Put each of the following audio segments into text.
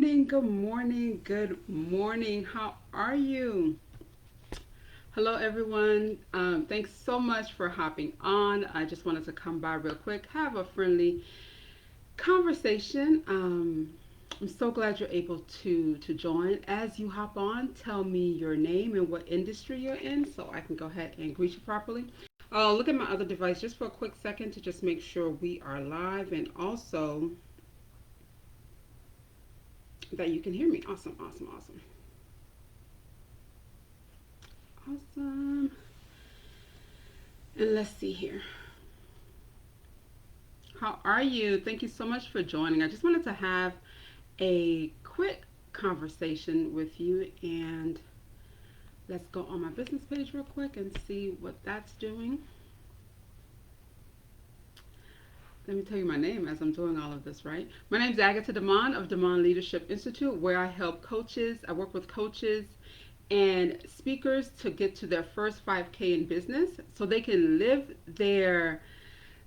good morning, good morning. How are you? Hello, everyone. Thanks so much for hopping on. I just wanted to come by real quick, have a friendly conversation. I'm so glad you're able to join. As you hop on, tell me your name and what industry you're in so I can go ahead and greet you properly. I'll look at my other device just for a quick second to just make sure we are live and also that you can hear me. Awesome, awesome, awesome. Awesome. And let's see here. How are you? Thank you so much for joining. I just wanted to have a quick conversation with you, and let's go on my business page real quick and see what that's doing. Let me tell you my name as I'm doing all of this, right? My name is Agata Domond of Domond Leadership Institute, where I help coaches. I work with coaches and speakers to get to their first 5K in business so they can live their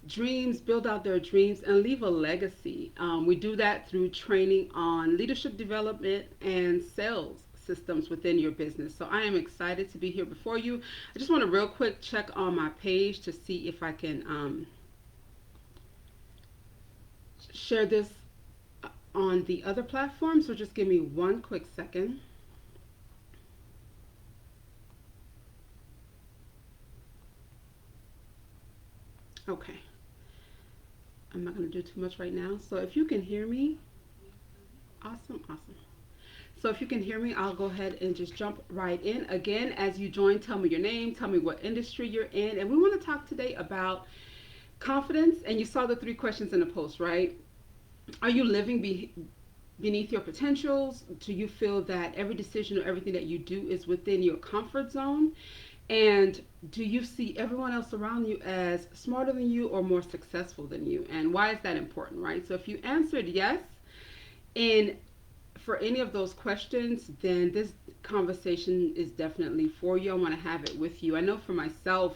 dreams, build out their dreams, and leave a legacy. We do that through training on leadership development and sales systems within your business. So I am excited to be here before you. I just want to real quick check on my page to see if I can share this on the other platform. So just give me one quick second. Okay. I'm not going to do too much right now. So if you can hear me, awesome, awesome. So if you can hear me, I'll go ahead and just jump right in. Again, as you join, tell me your name, tell me what industry you're in. And we want to talk today about confidence. And you saw the 3 questions in the post, right? Are you living beneath your potentials? Do you feel that every decision or everything that you do is within your comfort zone? And do you see everyone else around you as smarter than you or more successful than you? And why is that important, right? So if you answered yes in for any of those questions, then this conversation is definitely for you. I want to have it with you. I know for myself,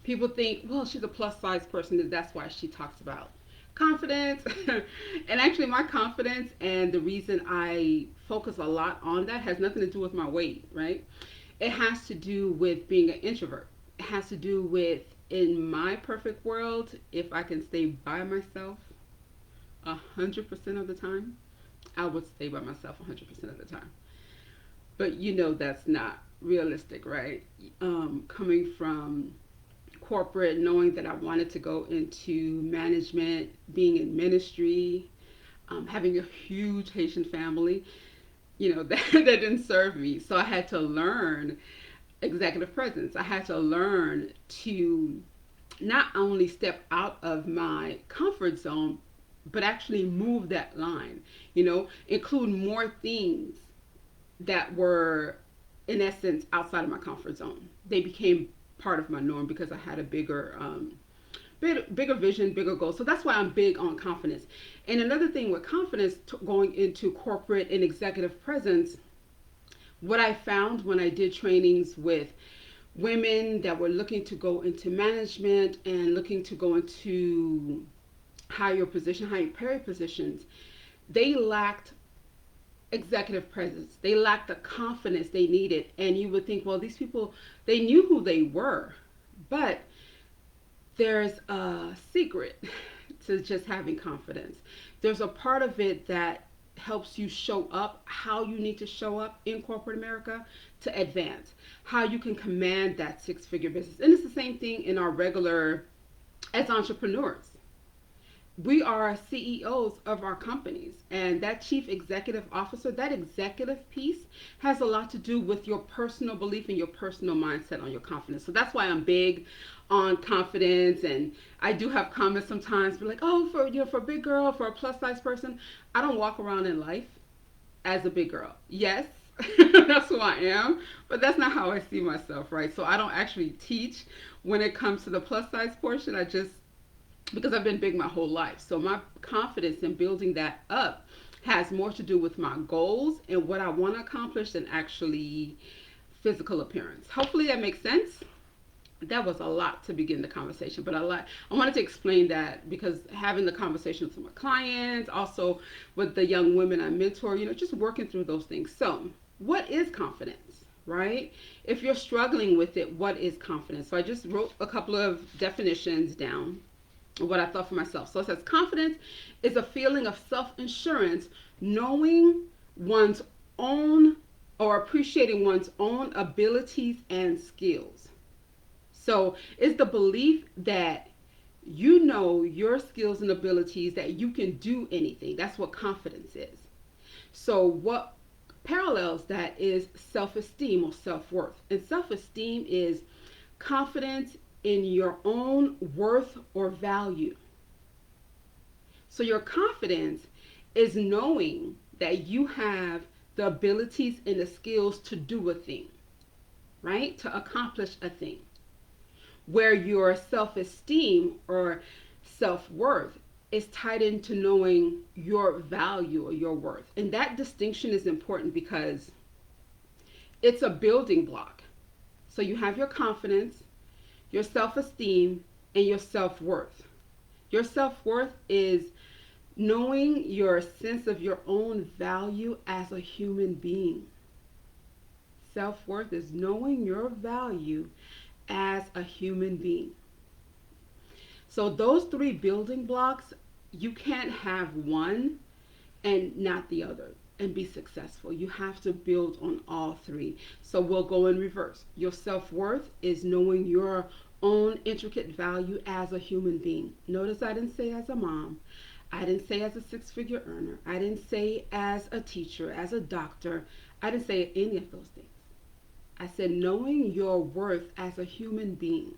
people think, well, she's a plus size person, and that's why she talks about confidence. And actually, my confidence and the reason I focus a lot on that has nothing to do with my weight, right? It has to do with being an introvert. It has to do with, in my perfect world, if I can stay by myself 100% of the time, I would stay by myself 100% of the time. But you know that's not realistic, right? Coming from corporate, knowing that I wanted to go into management, being in ministry, having a huge Haitian family, that didn't serve me. So I had to learn executive presence. I had to learn to not only step out of my comfort zone, but actually move that line, include more things that were, in essence, outside of my comfort zone. They became part of my norm because I had a bigger vision, bigger goals. So that's why I'm big on confidence. And another thing with confidence, going into corporate and executive presence, what I found when I did trainings with women that were looking to go into management and looking to go into higher pay positions, they lacked executive presence. They lacked the confidence they needed. And you would think, well, these people, they knew who they were, but there's a secret to just having confidence. There's a part of it that helps you show up how you need to show up in corporate America to advance, how you can command that 6-figure business. And it's the same thing in our regular, as entrepreneurs. We are CEOs of our companies, and that chief executive officer, that executive piece has a lot to do with your personal belief and your personal mindset on your confidence. So that's why I'm big on confidence. And I do have comments sometimes, be like, oh, for a big girl, for a plus size person, I don't walk around in life as a big girl. Yes, that's who I am, but that's not how I see myself, right? So I don't actually teach when it comes to the plus size portion. I just, because I've been big my whole life. So my confidence in building that up has more to do with my goals and what I want to accomplish than actually physical appearance. Hopefully that makes sense. that was a lot to begin the conversation, but I wanted to explain that because having the conversations with my clients, also with the young women I mentor, just working through those things. So, what is confidence, right? If you're struggling with it, what is confidence? So, I just wrote a couple of definitions down of what I thought for myself. So, it says confidence is a feeling of self-assurance, knowing one's own or appreciating one's own abilities and skills. So it's the belief that you know your skills and abilities, that you can do anything. That's what confidence is. So what parallels that is self-esteem or self-worth. And self-esteem is confidence in your own worth or value. So your confidence is knowing that you have the abilities and the skills to do a thing, right? To accomplish a thing. Where your self-esteem or self-worth is tied into knowing your value or your worth. And that distinction is important because it's a building block. So you have your confidence, your self-esteem, and your self-worth. Your self-worth is knowing your sense of your own value as a human being. Self-worth is knowing your value as a human being. So those three building blocks, you can't have one and not the other and be successful. You have to build on all three. So we'll go in reverse. Your self-worth is knowing your own intricate value as a human being. Notice I didn't say as a mom. I didn't say as a six-figure earner. I didn't say as a teacher, as a doctor. I didn't say any of those things. I said knowing your worth as a human being.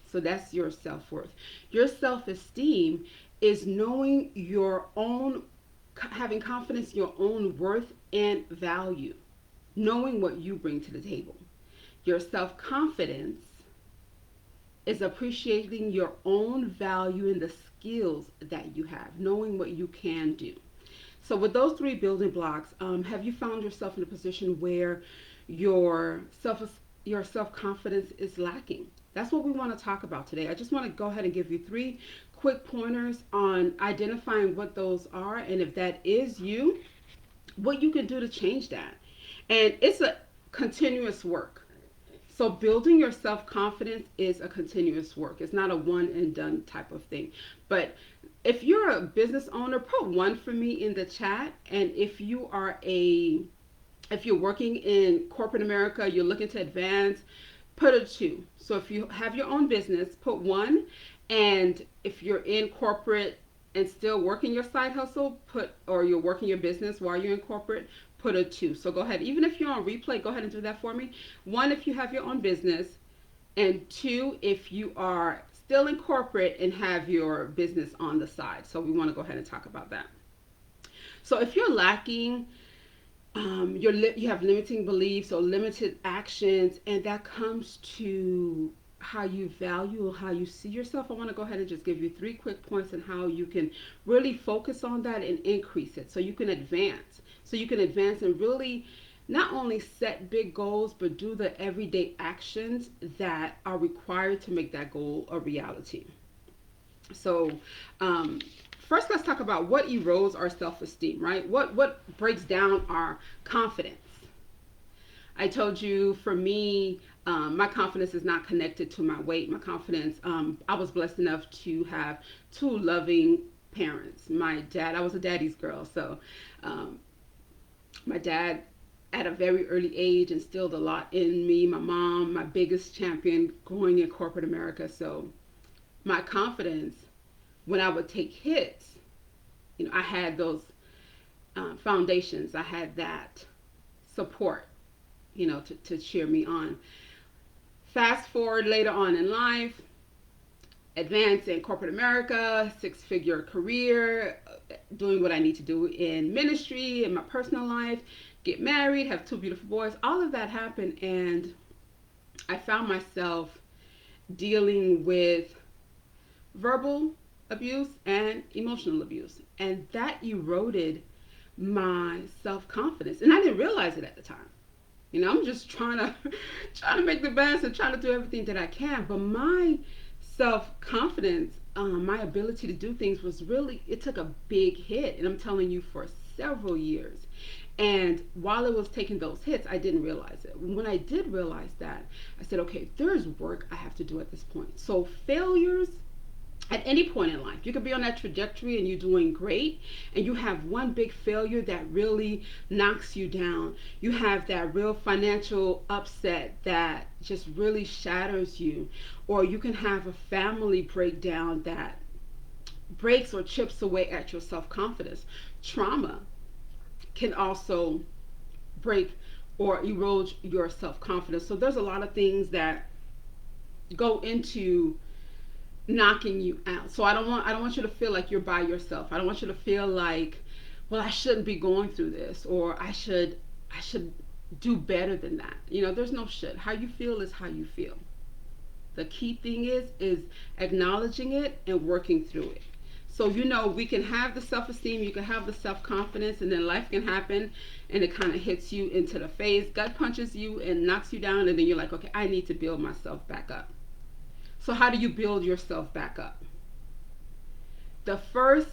So that's your self-worth. Your self-esteem is knowing your own, having confidence in your own worth and value, knowing what you bring to the table. Your self-confidence is appreciating your own value and the skills that you have, knowing what you can do. So with those three building blocks, have you found yourself in a position where your self-confidence is lacking? That's what we want to talk about today. I just want to go ahead and give you three quick pointers on identifying what those are, and if that is you, what you can do to change that. And it's a continuous work. So building your self-confidence is a continuous work. It's not a one and done type of thing. But if you're a business owner, put one for me in the chat. And if you're working in corporate America, you're looking to advance, put a 2. So if you have your own business, put 1. And if you're in corporate and still working your side hustle, or you're working your business while you're in corporate, put a 2. So go ahead. Even if you're on replay, go ahead and do that for me. 1 if you have your own business, and 2 if you are still in corporate and have your business on the side. So we want to go ahead and talk about that. So if you're lacking, you have limiting beliefs or limited actions, and that comes to how you value or how you see yourself, I want to go ahead and just give you 3 quick points on how you can really focus on that and increase it so you can advance. So you can advance and really not only set big goals, but do the everyday actions that are required to make that goal a reality. So first, let's talk about what erodes our self-esteem, right? What breaks down our confidence? I told you, for me, my confidence is not connected to my weight. My confidence, I was blessed enough to have 2 loving parents. My dad, I was a daddy's girl, so my dad, at a very early age, instilled a lot in me. My mom, my biggest champion growing in corporate America. So my confidence, when I would take hits, I had those foundations. I had that support, to cheer me on. Fast forward later on in life, advance in corporate America, 6-figure career, doing what I need to do in ministry, in my personal life, get married, have 2 beautiful boys. All of that happened, and I found myself dealing with verbal abuse and emotional abuse, and that eroded my self-confidence, and I didn't realize it at the time. I'm just trying to trying to make the best and trying to do everything that I can. But my self confidence, my ability to do things was really, it took a big hit, and I'm telling you, for several years. And while it was taking those hits, I didn't realize it. When I did realize that, I said, okay, there's work I have to do at this point. So failures at any point in life, you could be on that trajectory and you're doing great, and you have one big failure that really knocks you down. You have that real financial upset that just really shatters you, or you can have a family breakdown that breaks or chips away at your self-confidence. Trauma can also break or erode your self-confidence. So there's a lot of things that go into knocking you out. So I don't want you to feel like you're by yourself. I don't want you to feel like, well, I shouldn't be going through this, or I should do better than that. There's no should. How you feel is how you feel. The key thing is acknowledging it and working through it. So we can have the self-esteem, you can have the self-confidence, and then life can happen and it kind of hits you into the face, gut punches you and knocks you down, and then you're like, okay, I need to build myself back up. So how do you build yourself back up? The first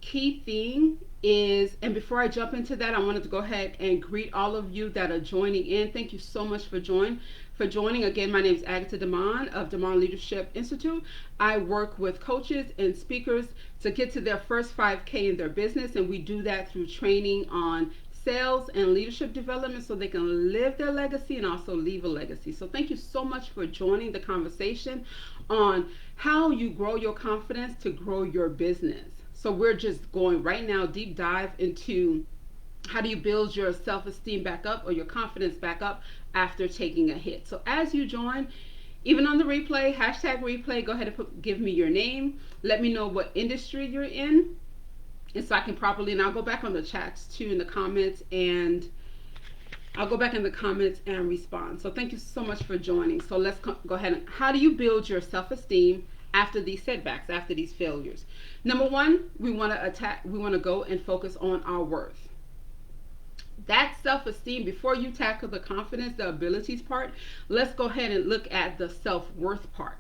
key thing is, and before I jump into that, I wanted to go ahead and greet all of you that are joining in. Thank you so much for joining. Again, my name is Agata Domond of Domond Leadership Institute. I work with coaches and speakers to get to their first 5K in their business, and we do that through training on sales and leadership development so they can live their legacy and also leave a legacy. So thank you so much for joining the conversation on how you grow your confidence to grow your business. So we're just going right now deep dive into how do you build your self-esteem back up or your confidence back up after taking a hit. So as you join, even on the replay, hashtag replay, go ahead and give me your name. Let me know what industry you're in, and so I can properly, and I'll go back on the chats too in the comments, and I'll go back in the comments and respond. So thank you so much for joining. So let's go ahead and, how do you build your self-esteem after these setbacks, after these failures? Number one, we want to go and focus on our worth. That self-esteem, before you tackle the confidence, the abilities part, let's go ahead and look at the self-worth part.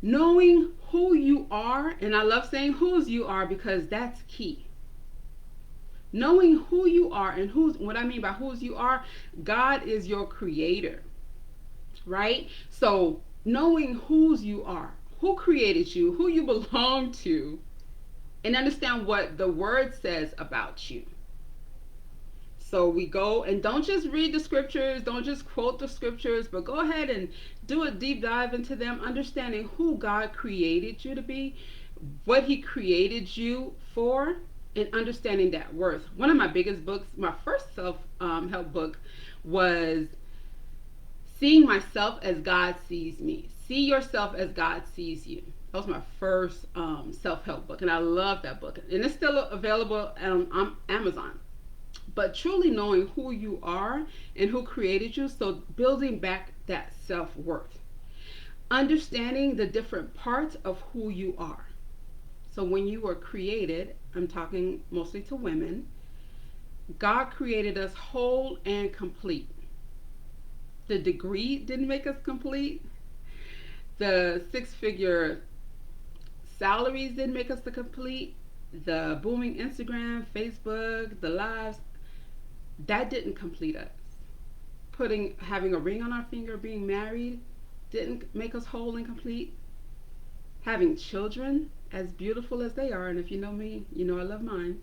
Knowing who you are, and I love saying whose you are because that's key. Knowing who you are, and what I mean by whose you are, God is your creator, right? So knowing whose you are, who created you, who you belong to, and understand what the word says about you. So we go, and don't just read the scriptures, don't just quote the scriptures, but go ahead and do a deep dive into them, understanding who God created you to be, what he created you for, and understanding that worth. One of my biggest books, my first self-help book, was Seeing Myself as God Sees Me. See yourself as God sees you. That was my first self-help book, and I love that book. And it's still available on Amazon. But truly knowing who you are and who created you, so building back that self-worth. Understanding the different parts of who you are. So when you were created, I'm talking mostly to women, God created us whole and complete. The degree didn't make us complete. The six-figure salaries didn't make us the complete. The booming Instagram, Facebook, the lives, that didn't complete us. Having a ring on our finger, being married, didn't make us whole and complete. Having children, as beautiful as they are, and if you know me, you know I love mine,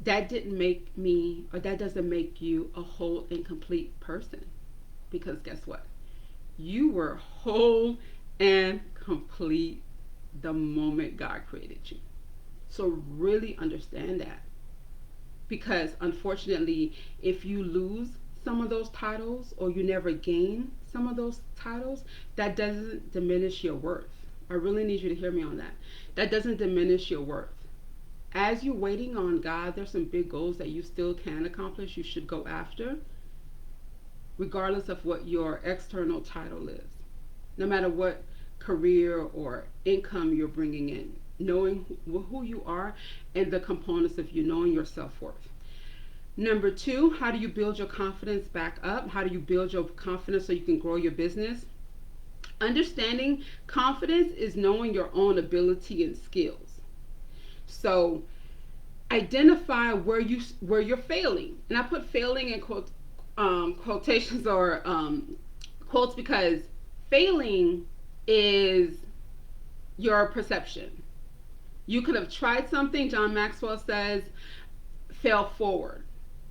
that didn't make me, or that doesn't make you a whole and complete person. Because guess what? You were whole and complete the moment God created you. So really understand that. Because unfortunately, if you lose some of those titles or you never gain some of those titles, that doesn't diminish your worth. I really need you to hear me on that. That doesn't diminish your worth. As you're waiting on God, there's some big goals that you still can accomplish, you should go after, regardless of what your external title is. No matter what career or income you're bringing in, knowing who you are and the components of you, knowing your self-worth. Number two, how do you build your confidence back up? How do you build your confidence so you can grow your business? Understanding confidence is knowing your own ability and skills. So identify where you're failing, and I put failing in quotations or quotes because failing is your perception. You could have tried something. John Maxwell says, fail forward,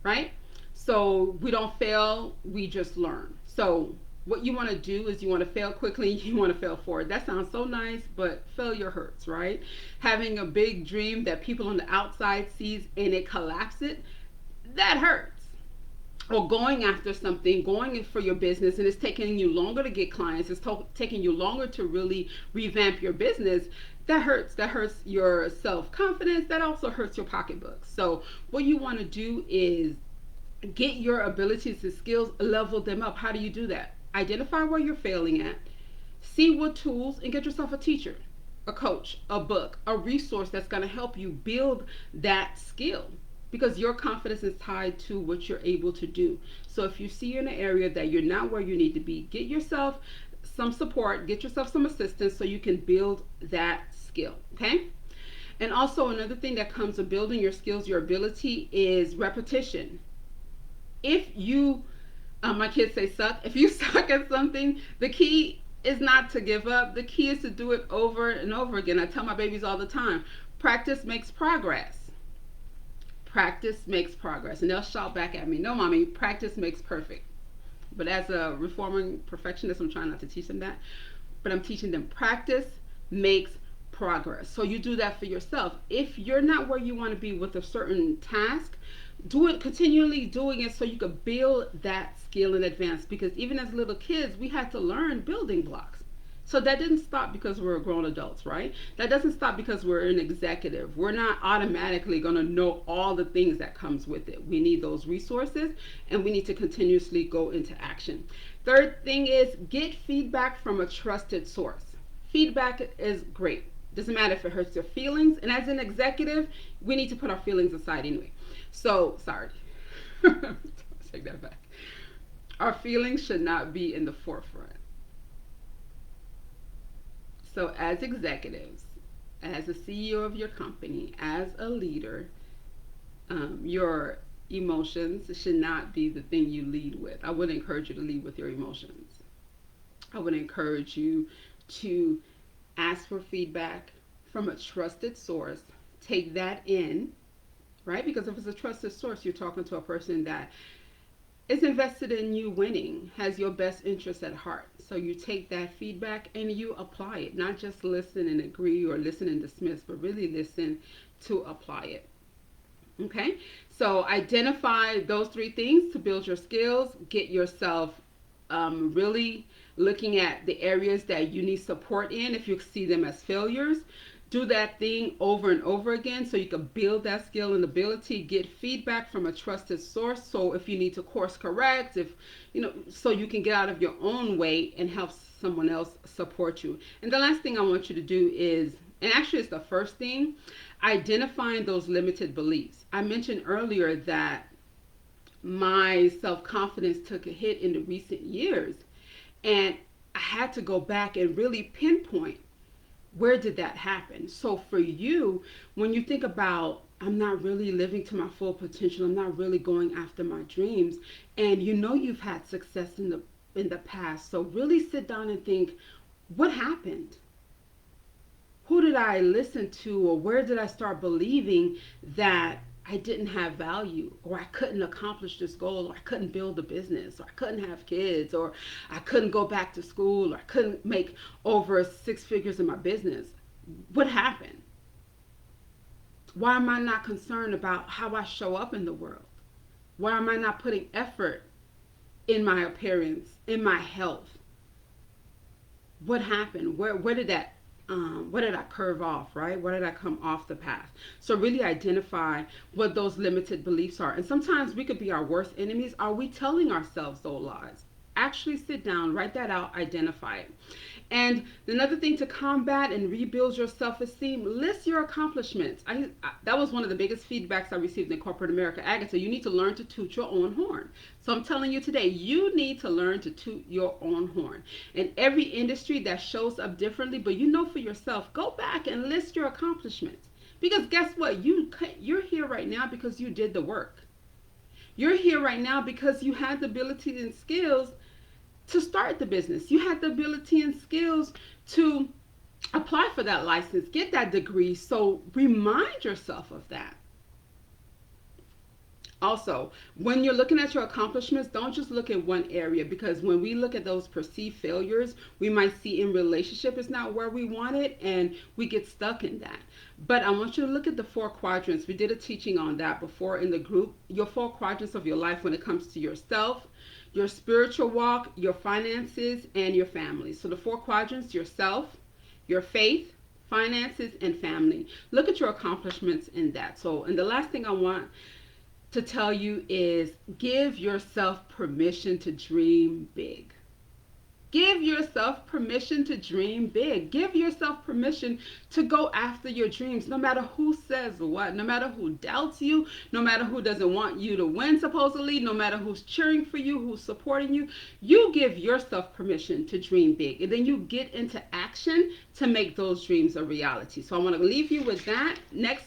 right? So we don't fail, we just learn. So what you want to do is you want to fail quickly, you want to fail forward. That sounds so nice, but failure hurts, right? Having a big dream that people on the outside sees and it collapses, that hurts. Or going after something, going for your business, and it's taking you longer to get clients, it's taking you longer to really revamp your business, that hurts. That hurts your self-confidence. That also hurts your pocketbook. So what you want to do is get your abilities and skills, level them up. How do you do that? Identify where you're failing at, see what tools, and get yourself a teacher, a coach, a book, a resource that's going to help you build that skill, because your confidence is tied to what you're able to do. So if you see in an area that you're not where you need to be, get yourself some support, get yourself some assistance so you can build that skill, okay? And also another thing that comes with building your skills, your ability, is repetition. If you, my kids say suck, if you suck at something, the key is not to give up. The key is to do it over and over again. I tell my babies all the time, practice makes progress. Practice makes progress. And they'll shout back at me, no, mommy, practice makes perfect. But as a reforming perfectionist, I'm trying not to teach them that. But I'm teaching them practice makes progress. So you do that for yourself. If you're not where you want to be with a certain task, do it, continually doing it so you can build that skill in advance. Because even as little kids, we had to learn building blocks. So that didn't stop because we're grown adults, right? That doesn't stop because we're an executive. We're not automatically going to know all the things that comes with it. We need those resources, and we need to continuously go into action. Third thing is get feedback from a trusted source. Feedback is great. Doesn't matter if it hurts your feelings. And as an executive, we need to put our feelings aside anyway. So, sorry. Take that back. Our feelings should not be in the forefront. So, as executives, as a CEO of your company, as a leader, your emotions should not be the thing you lead with. I would encourage you to lead with your emotions. I would encourage you to ask for feedback from a trusted source. Take that in, right? Because if it's a trusted source, you're talking to a person that is invested in you winning, has your best interest at heart. So you take that feedback and you apply it, not just listen and agree or listen and dismiss, but really listen to apply it. Okay, so identify those three things to build your skills, get yourself really looking at the areas that you need support in if you see them as failures. Do that thing over and over again so you can build that skill and ability. Get feedback from a trusted source. So if you need to course correct, if you know, so you can get out of your own way and help someone else support you. And the last thing I want you to do is, and actually it's the first thing, identifying those limited beliefs. I mentioned earlier that my self-confidence took a hit in the recent years, and I had to go back and really pinpoint, where did that happen? So for you, when you think about, I'm not really living to my full potential, I'm not really going after my dreams, and you know you've had success in the past, so really sit down and think, what happened? Who did I listen to, or where did I start believing that I didn't have value, or I couldn't accomplish this goal, or I couldn't build a business, or I couldn't have kids, or I couldn't go back to school, or I couldn't make over 6 figures in my business? What happened? Why am I not concerned about how I show up in the world? Why am I not putting effort in my appearance, in my health? What happened? Where did that what did I curve off, right? Where did I come off the path? So really identify what those limited beliefs are. And sometimes we could be our worst enemies. Are we telling ourselves those lies? Actually sit down, write that out, identify it. And another thing to combat and rebuild your self-esteem, list your accomplishments. That was one of the biggest feedbacks I received in corporate America. Agatha, you need to learn to toot your own horn. So I'm telling you today, you need to learn to toot your own horn. In every industry that shows up differently, but you know for yourself, go back and list your accomplishments. Because guess what? You're here right now because you did the work. You're here right now because you had the ability and skills to start the business. You had the ability and skills to apply for that license, get that degree. So remind yourself of that. Also, when you're looking at your accomplishments, don't just look at one area, because when we look at those perceived failures, we might see in relationship is not where we want it and we get stuck in that. But I want you to look at the four quadrants. We did a teaching on that before in the group. Your four quadrants of your life when it comes to yourself, your spiritual walk, your finances, and your family. So the four quadrants: yourself, your faith, finances, and family. Look at your accomplishments in that. So, and the last thing I want to tell you is give yourself permission to dream big. Give yourself permission to dream big. Give yourself permission to go after your dreams, no matter who says what, no matter who doubts you, no matter who doesn't want you to win, supposedly, no matter who's cheering for you, who's supporting you. You give yourself permission to dream big, and then you get into action to make those dreams a reality. So I want to leave you with that.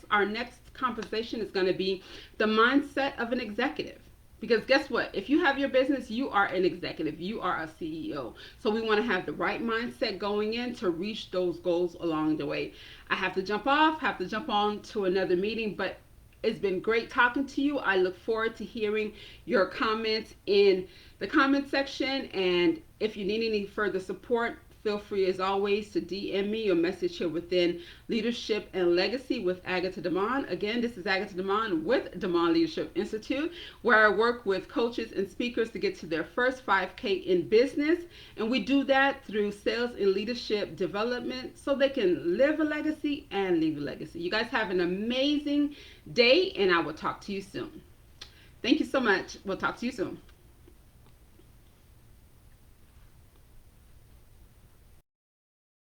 Our next conversation is going to be the mindset of an executive. Because guess what? If you have your business, you are an executive. You are a CEO. So we want to have the right mindset going in to reach those goals along the way. I have to jump off, have to jump on to another meeting, but it's been great talking to you. I look forward to hearing your comments in the comment section. And if you need any further support, feel free as always to DM me or message here within Leadership and Legacy with Agata Domond. Again, this is Agata Domond with Domond Leadership Institute, where I work with coaches and speakers to get to their first 5K in business. And we do that through sales and leadership development so they can live a legacy and leave a legacy. You guys have an amazing day, and I will talk to you soon. Thank you so much. We'll talk to you soon.